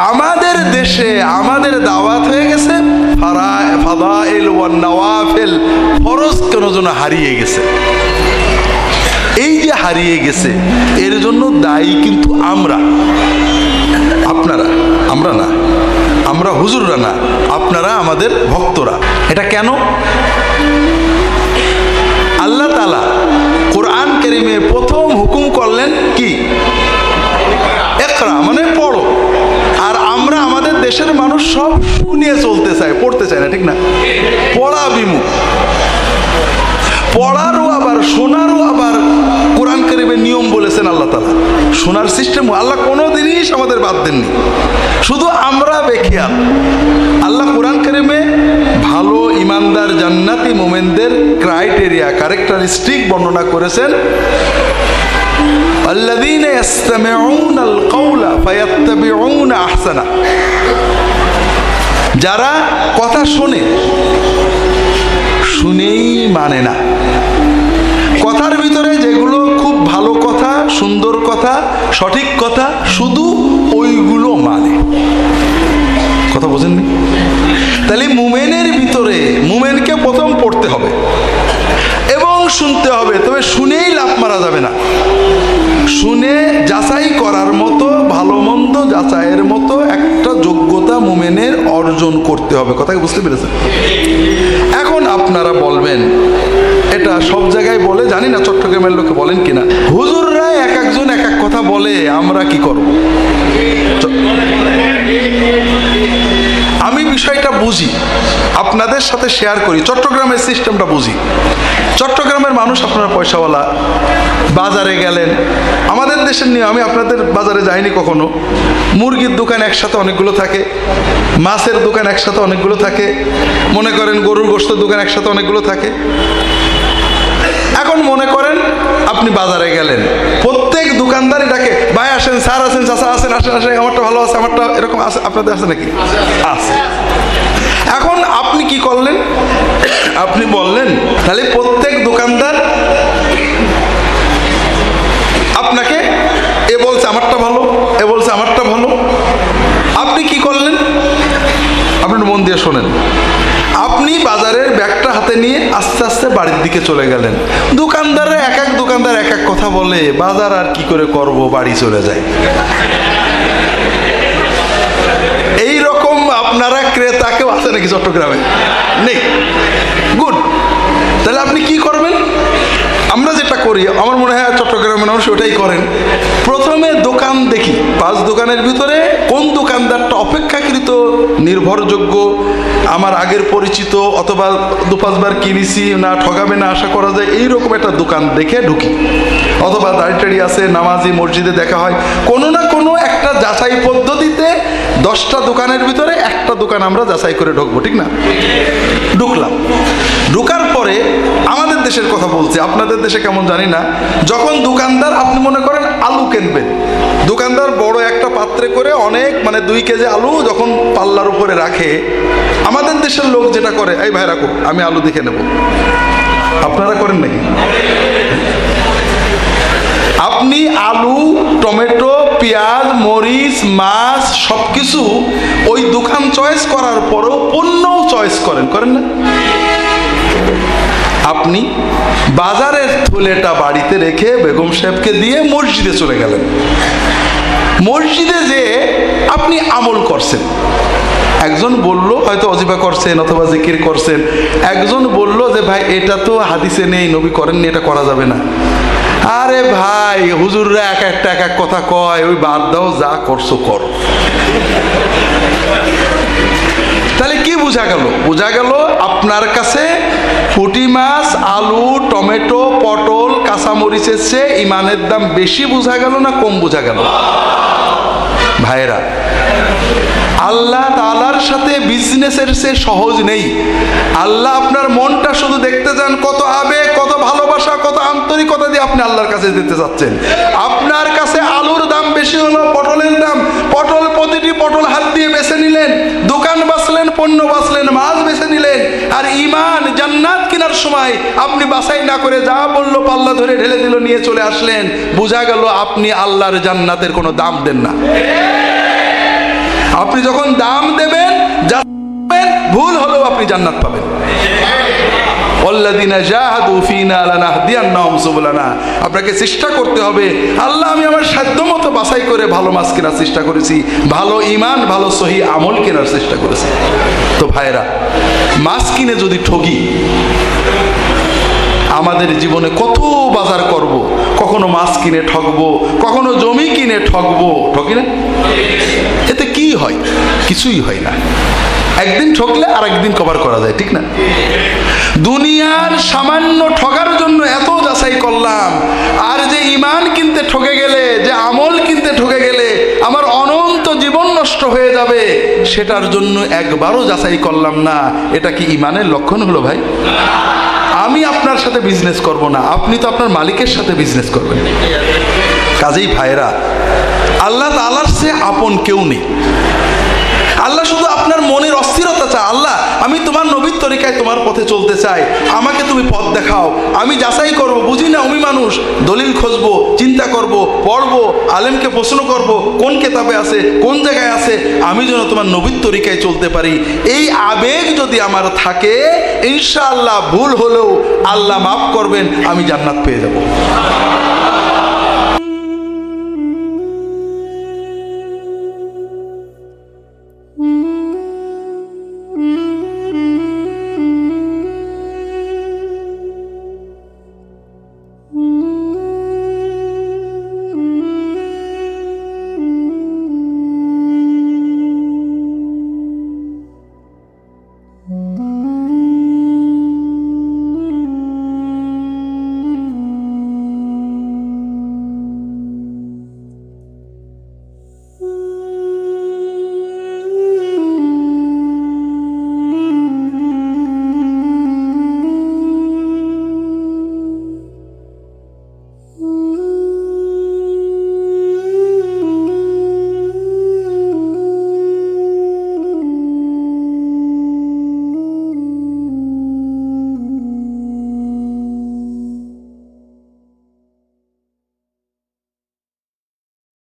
আমাদের দেশে আমাদের দাওয়াত হয়ে গেছে ফাদাইল ওয়ান নওয়াফিল, ফরজ কেন যেন হারিয়ে গেছে। এই যে হারিয়ে গেছে এর জন্য দায়ী কিন্তু আমরা, আপনারা, আমরা না, আমরা হুজুররা না, আপনারা আমাদের ভক্তরা। এটা কেন? আল্লাহ তাআলা কোরআন কারীমে প্রথম হুকুম করলেন কি? ইকরা, মানে পড়ো। আর আমরা আমাদের দেশের মানুষ সব শুনিয়ে চলতে চায়, পড়তে চায় না, ঠিক না? পড়া বিমুখ। পড়ারও আবার শোনারও আবার কোরআন কারীমের নিয়ম বলেছেন আল্লাহ তাআলা। শোনার সিস্টেম আল্লাহ কোনো জিনিস আমাদের বাদ দেননি, শুধু আমরা বেখিয়াল। আল্লাহ কোরআন কারীমে ভালো ইমানদার জান্নাতি মুমিনদের ক্রাইটেরিয়া, ক্যারেক্টারিস্টিক বর্ণনা করেছেন। আল্লাযীনা ইসতামিউনাল কাওলা ফায়াত্তাবিউনা আহসানা, যারা কথা শোনে শুনেই মানে না, কথার ভিতরে যেগুলো খুব ভালো কথা, সুন্দর কথা, সঠিক কথা, শুধু ওইগুলো মানে। কথা বোঝেননি? তাহলে মুমিনের ভিতরে মুমিনকে প্রথম পড়তে হবে এবং শুনতে হবে, তবে শুনেই লাফ মারা যাবে না। শুনে যাচাই করার মতো, ভালো মন্দ যাচাইয়ের মতো একটা যোগ্যতা মুমিনের অর্জন করতে হবে। কথা বুঝতে পেরেছেন? এখন আপনারা বলবেন, এটা সব জায়গায় বলে জানি না, চট্টগ্রামের লোকে বলেন কিনা, হুজুররা এক একজন এক এক কথা বলে, আমরা কি করব? আমি বিষয়টা বুঝি, আপনাদের সাথে শেয়ার করি, চট্টগ্রামের সিস্টেমটা বুঝি। চট্টগ্রামের মানুষ আপনারা পয়সাওয়ালা, বাজারে গেলেন, আমাদের দেশের নিয়ে, আমি আপনাদের বাজারে যাইনি কখনো, মুরগির দোকান একসাথে অনেকগুলো থাকে, মাছের দোকান একসাথে অনেকগুলো থাকে, মনে করেন গরুর গোশতের দোকান একসাথে অনেকগুলো থাকে। এখন মনে করেন আপনি বাজারে গেলেন, প্রত্যেক দোকানদারই ডাকে, ভাই আসেন, স্যার আসেন, চাচা আসেন, আসেন আসেন, আমারটা ভালো আছে, আমারটা এরকম আছে। আপনাদের আছে নাকি? আছে। এখন আপনি কি করলেন? আপনি বললেন, তাহলে প্রত্যেক দোকানদার আপনাকে, এ বলছে আমারটা ভালো, এ বলছে আমারটা ভালো। আপনি কি করলেন? আপনি মন দিয়ে শোনেন। আপনি বাজারের ব্যাগটা হাতে নিয়ে আস্তে আস্তে বাড়ির দিকে চলে গেলেন। দোকানদাররা এক এক দোকানদার এক এক কথা বলে, বাজার আর কি করে করব, বাড়ি চলে যায়। এই রকম আপনারা ক্রেতা কেউ আছে নাকি চট্টগ্রামে? নেই। গুড। তাহলে আপনি কি করবেন? আমরা যেটা করি, আমার মনে হয় চট্টগ্রামের মানুষ ওটাই করেন। প্রথমে দোকান দেখি, 5 দোকানের ভিতরে কোন দোকানদারটা অপেক্ষাকৃত নির্ভরযোগ্য, আমার আগের পরিচিত, অথবা 2-5 বার কিনেছি, না ঠকাবে না আশা করা যায়, এইরকম একটা দোকান দেখে ঢুকি। অথবা দাড়ি আছে, নামাজি, মসজিদে দেখা হয়, কোনো না কোনো একটা যাচাই পদ্ধতিতে 10টা দোকানের ভিতরে একটা দোকান আমরা যাচাই করে ঢুকবো, ঠিক না? ঢুকলাম। ঢুকার পরে আমাদের দেশের কথা বলছি, আপনাদের দেশে কেমন জানি না, যখন দোকানদার, আপনি মনে করেন আলু কিনবেন, দোকানদার বড় একটা পাত্রে করে অনেক, মানে 2 কেজি আলু যখন পাল্লার উপরে রাখে, আমাদের দেশের লোক যেটা করে, এই ভাই রাখো, আমি আলু দেখে নেব। আপনারা করেন নাকি? আপনি আলু, টমেটো, পেঁয়াজ, মরিচ, মাছ সবকিছু ওই দোকান চয়েস করার পরও পণ্যও চয়েস করেন, করেন না? আপনি বাজারের থলেটা বাড়িতে রেখে বেগম সাহেবকে দিয়ে মসজিদে চলে গেলেন। মসজিদে যে আপনি আমল করছেন, একজন বলল, হয়তো ওয়াজিফা করছেন অথবা জিকির করছেন, একজন বলল যে ভাই এটা তো হাদিসে নেই, নবী করেননি, এটা করা যাবে না। আরে ভাই, হুজুররা এক একটা এক এক কথা কয়, ওই বাদ দাও, যা করছো করো। তাহলে কি বোঝা গেল? বোঝা গেল আপনার কাছে পুঁটি মাছ, আলু, টমেটো, পটল, কাঁচামরিচের চেয়ে ইমানের দাম বেশি বোঝা গেল না কম বোঝা গেল? ভাইরা, আল্লাহ তাআলার সাথে বিজনেসের চেয়ে সহজ নেই। আল্লাহ আপনার মনটা শুধু দেখতে চান, কত আবেগ, কত ভালোবাসা, কত আন্তরিকতা দিয়ে আপনি আল্লাহর কাছে দিতে চাচ্ছেন। আপনার কাছে আলুর দাম বেশি হলো, পটলের দাম, পটল, প্রতিটি পটল হাত দিয়ে বেছে নিলেন, দোকান বাঁচলেন, পণ্য বাঁচলেন, মাছ বেছে নিলেন। আর ঈমান, জান্নাত কেনার সময় আপনি বাছাই না করে যা বললো পাল্লা ধরে ঢেলে দিল, নিয়ে চলে আসলেন। বোঝা গেল আপনি আল্লাহর জান্নাতের কোনো দাম দেন না। আপনি যখন দাম দেবেন, ভুল হলেও আপনি জান্নাত পাবেন। আপনাকে চেষ্টা করতে হবে, আল্লাহ আমি আমার সাধ্য মতো বাছাই করে ভালো মাছ কেনার চেষ্টা করেছি, ভালো ঈমান, ভালো সহি আমল কেনার চেষ্টা করেছি। তো ভাইরা, মাছ কিনে যদি ঠকি, আমাদের জীবনে কত বাজার করব, কখনো মাছ কিনে ঠকবো, কখনো জমি কিনে ঠকবো, ঠকি না? এতে কি হয়? কিছুই হয় না। একদিন ঠকলে আর একদিন কভার করা যায়, ঠিক না? দুনিয়ার সামান্য ঠকার জন্য এত যাচাই করলাম, আর যে ঈমান কিনতে ঠকে গেলে, যে আমল কিনতে ঠকে গেলে আমার অনন্ত জীবন নষ্ট হয়ে যাবে, সেটার জন্য একবারও যাচাই করলাম না। এটা কি ঈমানের লক্ষণ হলো ভাই? আমি আপনার সাথে বিজনেস করব না, আপনি তো আপনার মালিকের সাথে বিজনেস করবেন। কাজেই ভাইরা, আল্লাহ তাআলার চেয়ে আপন কেউ নেই। আল্লাহ শুধু আপনার মনের অস্থিরতা চায়। আল্লাহ, আমি তোমার নবীর তরিকায় তোমার পথে চলতে চাই, আমাকে তুমি পথ দেখাও। আমি যাচাই করব, বুঝি না, আমি মানুষ, দলিল খুঁজবো, চিন্তা করব, পড়বো, আলেমকে প্রশ্ন করব, কোন কিতাবে আছে, কোন জায়গায় আছে, আমি যেন তোমার নবীর তরিকায় চলতে পারি। এই আবেগ যদি আমার থাকে, ইনশাআল্লাহ ভুল হলেও আল্লাহ মাফ করবেন, আমি জান্নাত পেয়ে যাব।